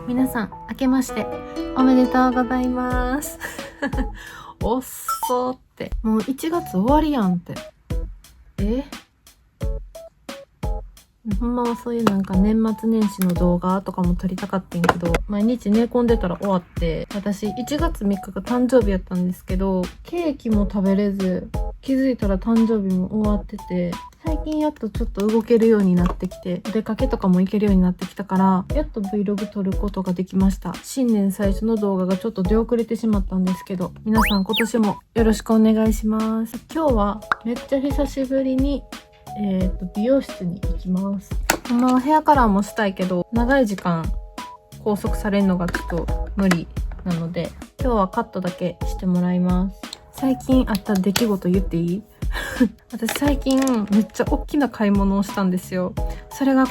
皆さん明けましておめでとうございますおっそって、もう1月終わりやんって。ほんまはそういうなんか年末年始の動画とかも撮りたかったんけど、毎日寝込んでたら終わって、私1月3日が誕生日やったんですけど、ケーキも食べれず、気づいたら誕生日も終わってて、最近やっとちょっと動けるようになってきて、お出かけとかも行けるようになってきたから、やっと Vlog 撮ることができました。新年最初の動画がちょっと出遅れてしまったんですけど、皆さん今年もよろしくお願いします。今日はめっちゃ久しぶりに美容室に行きます。ほんまはヘアカラーもしたいけど、長い時間拘束されるのがちょっと無理なので、今日はカットだけしてもらいます。最近あった出来事言っていい？私最近めっちゃ大きな買い物をしたんですよ。それが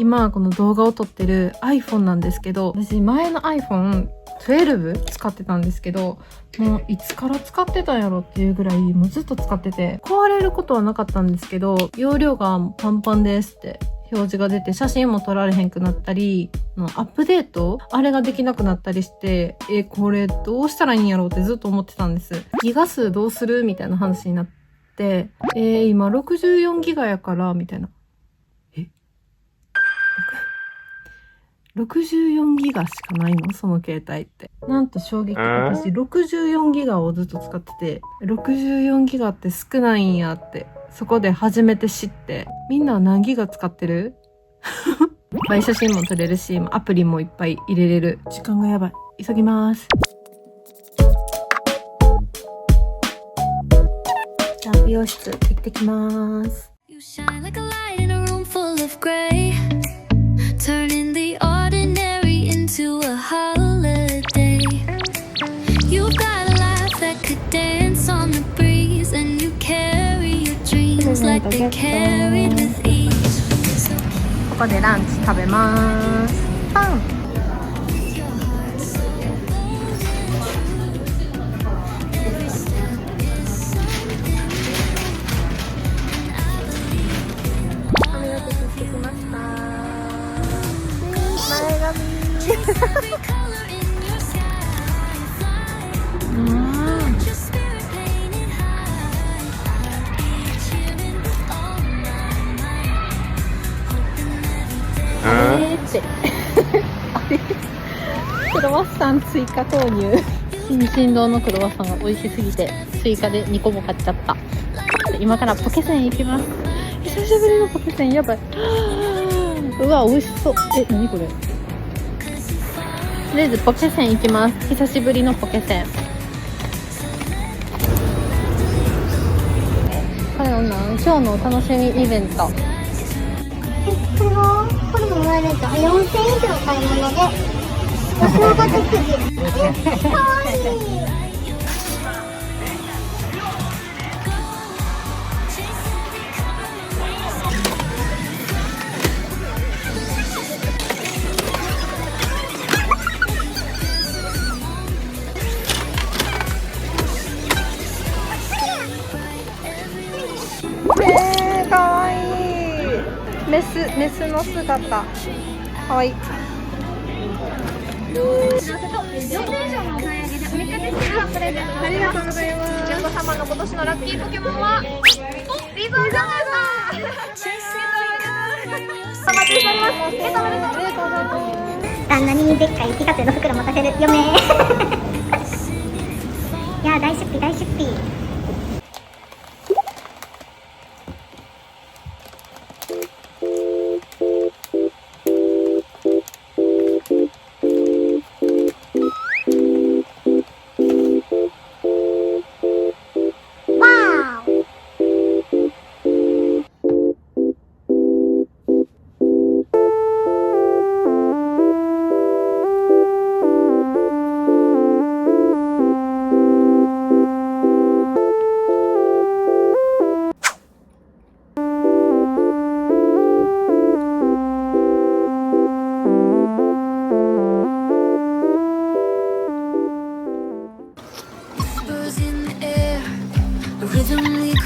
今この動画を撮ってる iPhone なんですけど、私前の iPhone12 使ってたんですけど、もういつから使ってたんやろっていうぐらいもうずっと使ってて、壊れることはなかったんですけど、容量がパンパンですって表示が出て、写真も撮られへんくなったり、アップデートあれができなくなったりして、これどうしたらいいんやろうってずっと思ってたんです。ギガ数どうするみたいな話になって、今64ギガやからみたいな。64ギガしかないの？その携帯って。なんと衝撃。私64ギガをずっと使ってて、64ギガって少ないんやって、そこで初めて知って。みんなは何ギガ使ってる？いっぱい写真も撮れるし、アプリもいっぱい入れれる。時間がやばい。急ぎます。じゃあ美容室行ってきます。Turning the ordinary into a holiday. You've got a laugh that could dance on the breeze, and you carry your dreams like they carried with ease. ここでランチ食べます。パン。髪の毛切ってきました。前髪クロワッサン追加投入。新進堂のクロワッサンが美味しすぎて追加で2個も買っちゃった。今からポケセン行きます。久しぶりのポケセンやばい。うわ美味しそう。何これ。とりあえずポケセン行きます。久しぶりのポケセン。これ今日のお楽しみイベント。これももらえると4000円以上の買い物でお正月くじ。かわいい。かわいい。メスの姿かわいい。ありがとうございます。ジャンボ様の今年のラッキーポケモンはリゾージャンボさん。お待ちしております。おめでとうございます。旦那にでっかいピカチュウの袋持たせる嫁。いや大出費大出費。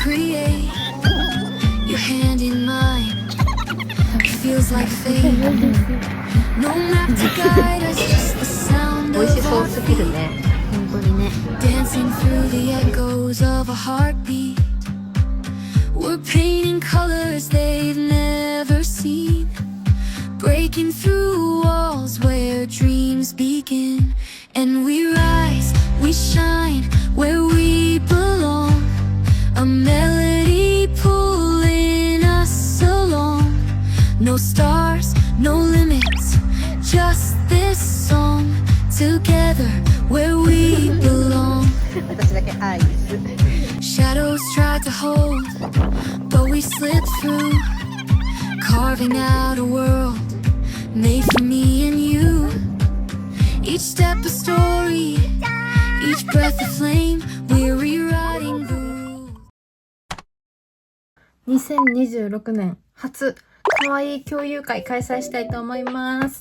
create your hand in mine. It feels like fate. No map to guide us, just the sound 美味し of そう our すぎるね。本当にね。 dancing through the echoes of a heartbeat. We're painting colors they've never seen, breaking through walls where dreams begin. And we rise, we shine where we belong. A melody pulling us along. No stars, no limits, just this song. Together where we belong. 私だけアイス。 Shadows tried to hold, but we slipped through, carving out a world made for me and you. Each step a story, each breath a flame, we're rewriting the rules. 2026年初かわいい共有会開催したいと思います。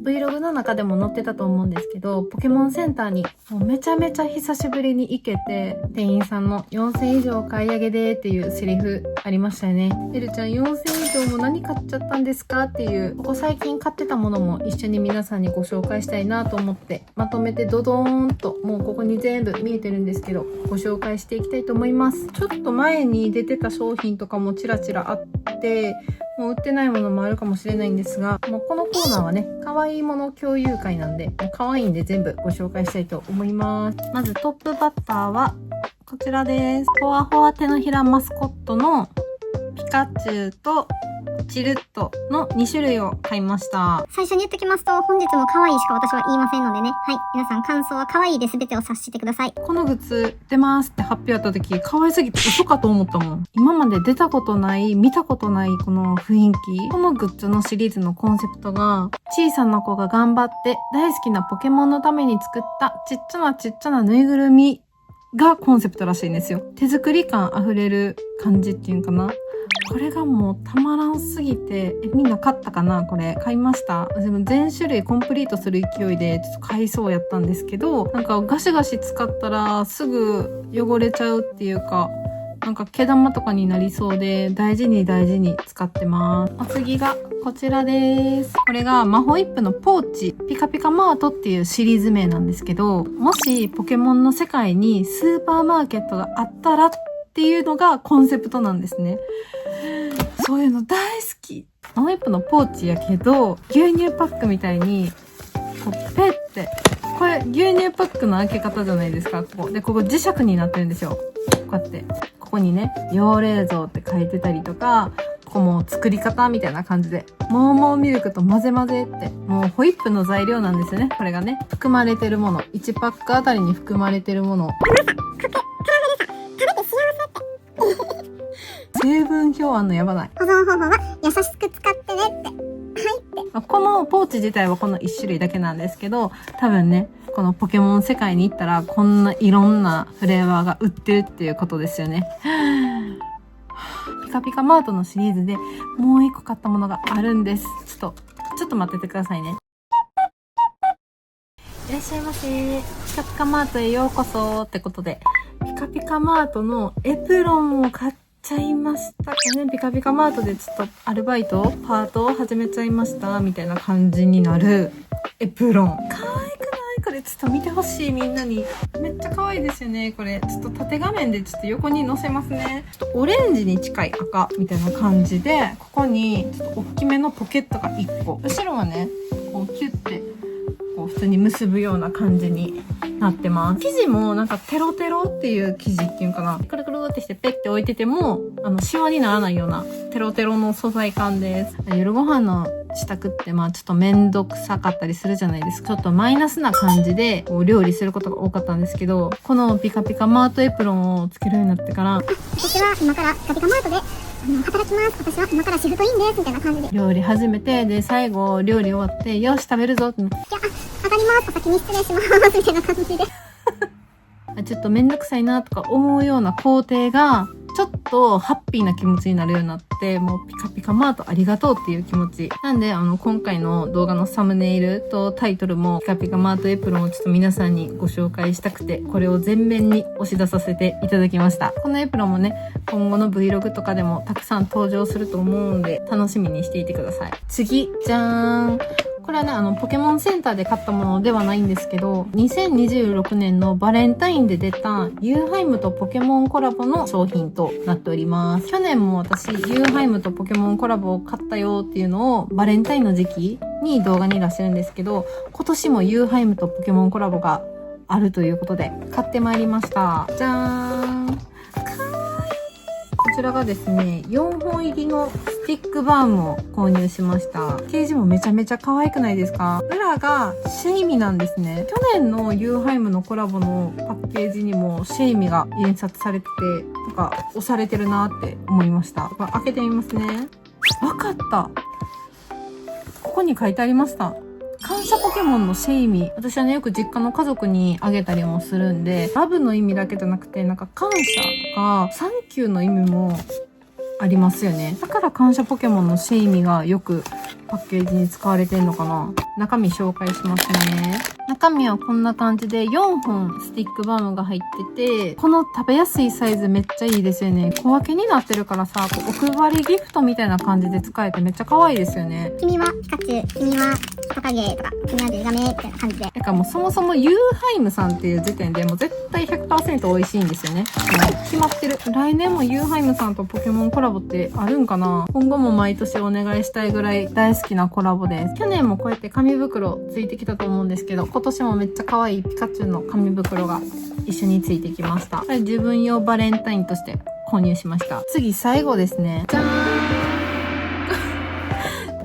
Vlog の中でも載ってたと思うんですけど、ポケモンセンターにもうめちゃめちゃ久しぶりに行けて、店員さんの4000以上お買い上げでっていうセリフありましたよね。エルちゃん4000以上も何買っちゃったんですかっていう、ここ最近買ってたものも一緒に皆さんにご紹介したいなと思って、まとめてドドーンともうここに全部見えてるんですけど、ご紹介していきたいと思います。ちょっと前に出てた商品とかもちらちらあって、もう売ってないものもあるかもしれないんですが、もうこのコーナーはね、可愛いもの共有会なんで、もう可愛いんで全部ご紹介したいと思います。まずトップバッターはこちらです。ほわほわ手のひらマスコットのピカチュウとチルットの2種類を買いました。最初に言っときますと、本日も可愛いしか私は言いませんのでね。はい。皆さん感想は可愛いで全てを察してください。このグッズ出ますって発表あった時、可愛すぎて嘘かと思ったもん。今まで出たことない、見たことないこの雰囲気。このグッズのシリーズのコンセプトが、小さな子が頑張って大好きなポケモンのために作ったちっちゃなぬいぐるみがコンセプトらしいんですよ。手作り感あふれる感じっていうんかな。これがもうたまらんすぎて、みんな買ったかな？これ買いました。でも全種類コンプリートする勢いでちょっと買いそうやったんですけど、なんかガシガシ使ったらすぐ汚れちゃうっていうか、なんか毛玉とかになりそうで大事に使ってます。お次がこちらです。これがマホイップのポーチピカピカマートっていうシリーズ名なんですけど、もしポケモンの世界にスーパーマーケットがあったらっていうのがコンセプトなんですね。そういうの大好き。マホイップのポーチやけど、牛乳パックみたいにこうペッて、これ牛乳パックの開け方じゃないですか。ここで、ここ磁石になってるんですよ。こうやってここにね、養冷蔵って書いてたりとか、ここも作り方みたいな感じで、モーモーミルクと混ぜ混ぜって、もうホイップの材料なんですよね。これがね、含まれてるもの、1パックあたりに含まれてるもの。成分表あんのやばない。保存方法は優しく使ってねって。はいって。このポーチ自体はこの1種類だけなんですけど、多分ね、このポケモン世界に行ったらこんないろんなフレーバーが売ってるっていうことですよね。ピカピカマートのシリーズでもう1個買ったものがあるんです。ちょっと待っててくださいね。いらっしゃいませ。ピカピカマートへようこそってことで、ピカピカマートのエプロンを買っちゃいました。ね、ピカピカマートでちょっとアルバイト、パートを始めちゃいましたみたいな感じになるエプロン。可愛くない？これちょっと見てほしい、みんなに。めっちゃ可愛いですよね。これちょっと縦画面でちょっと横に載せますね。ちょっとオレンジに近い赤みたいな感じで、ここにちょっと大きめのポケットが1個、後ろはねこうキュッてこう普通に結ぶような感じになってます。生地もなんかテロテロっていう生地っていうかな、くるくるってしてペッて置いててもシワにならないようなテロテロの素材感です。夜ご飯の支度ってちょっとめんどくさかったりするじゃないですか。ちょっとマイナスな感じでこう料理することが多かったんですけど、このピカピカマートエプロンをつけるようになってから、私は今からピカピカマートで働きます。私は今からシフトインですみたいな感じで料理始めて、で最後料理終わってよし食べるぞってなって、上がります。お先に失礼しますみたいな感じでちょっとめんどくさいなとか思うような工程がちょっとハッピーな気持ちになるようになって、て、もうピカピカマートありがとうっていう気持ち。なんで、今回の動画のサムネイルとタイトルもピカピカマートエプロンをちょっと皆さんにご紹介したくて、これを前面に押し出させていただきました。このエプロンもね、今後の Vlog とかでもたくさん登場すると思うんで、楽しみにしていてください。次、じゃーん。これはね、ポケモンセンターで買ったものではないんですけど、2026年のバレンタインで出たユーハイムとポケモンコラボの商品となっております。去年も私、ユーハイムとポケモンコラボを買ったよっていうのをバレンタインの時期に動画に出してるんですけど、今年もユーハイムとポケモンコラボがあるということで買ってまいりました。じゃーん。こちらがですね、4本入りのスティックバームを購入しました。ケージもめちゃめちゃ可愛くないですか？裏がシェイミなんですね。去年のユーハイムのコラボのパッケージにもシェイミが印刷されてて、なんか押されてるなって思いました。開けてみますね。わかった。ここに書いてありました。感謝ポケモンのシェイミ。私はね、よく実家の家族にあげたりもするんで、ラブの意味だけじゃなくて、なんか感謝とか、サンキューの意味もありますよね。だから感謝ポケモンのシェイミがよくパッケージに使われてんのかな。中身紹介しますね。中身はこんな感じで4本スティックバームが入ってて、この食べやすいサイズめっちゃいいですよね。小分けになってるからさ、お配りギフトみたいな感じで使えてめっちゃ可愛いですよね。君はピカチュウ、君はトカゲとか、君はデガメみたいな感じで。だからもうそもそもユーハイムさんっていう時点でもう絶対 100% 美味しいんですよね。決まってる。来年もユーハイムさんとポケモンコラボってあるんかな？今後も毎年お願いしたいぐらい大好きなコラボです。去年もこうやって紙袋ついてきたと思うんですけど、今年もめっちゃ可愛いピカチュウの紙袋が一緒についてきました。これ自分用バレンタインとして購入しました。次最後ですね。じゃーん。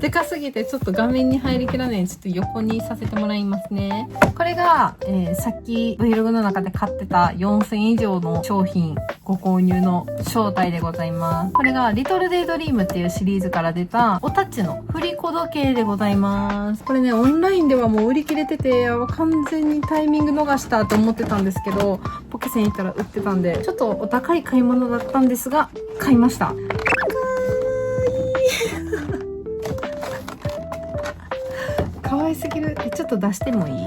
でかすぎてちょっと画面に入りきらないんでちょっと横にさせてもらいますね。これが、さっき Vlog の中で買ってた4000以上の商品ご購入の正体でございます。これがリトルデイドリームっていうシリーズから出たおたちの振り子時計でございます。これね、オンラインではもう売り切れてて、完全にタイミング逃したと思ってたんですけど、ポケセン行ったら売ってたんで、ちょっとお高い買い物だったんですが、買いました。可愛すぎる。ちょっと出してもいい？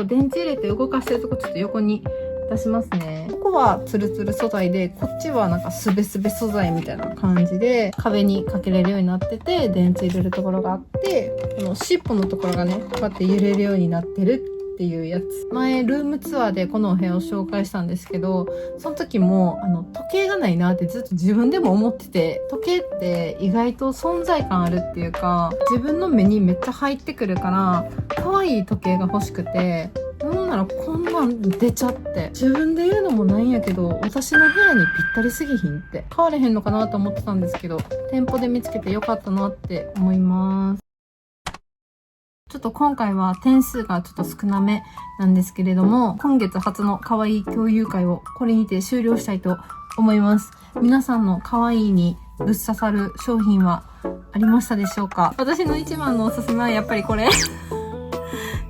電池入れて動かしてるとこちょっと横に出しますね。ここはツルツル素材で、こっちはなんかスベスベ素材みたいな感じで壁にかけれるようになってて、電池入れるところがあって、この尻尾のところがね、こうやって揺れるようになってるっていうやつ。前ルームツアーでこのお部屋を紹介したんですけど、その時も時計がないなってずっと自分でも思ってて、時計って意外と存在感あるっていうか、自分の目にめっちゃ入ってくるから可愛い時計が欲しくて、なんならこんなん出ちゃって、自分で言うのもないんやけど、私の部屋にぴったりすぎひんって買われへんのかなと思ってたんですけど、店舗で見つけてよかったなって思います。ちょっと今回は点数がちょっと少なめなんですけれども、今月初の可愛い共有会をこれにて終了したいと思います。皆さんの可愛いにぶっ刺さる商品はありましたでしょうか？私の一番のおすすめはやっぱりこれ。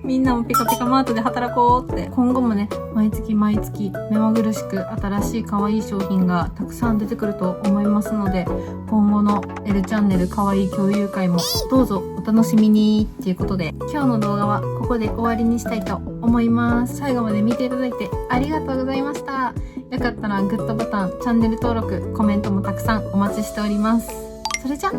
みんなもピカピカマートで働こうって。今後もね、毎月毎月目まぐるしく新しい可愛い商品がたくさん出てくると思いますので、今後の L チャンネル可愛い共有会もどうぞお楽しみにっていうことで、今日の動画はここで終わりにしたいと思います。最後まで見ていただいてありがとうございました。よかったらグッドボタン、チャンネル登録、コメントもたくさんお待ちしております。それじゃ。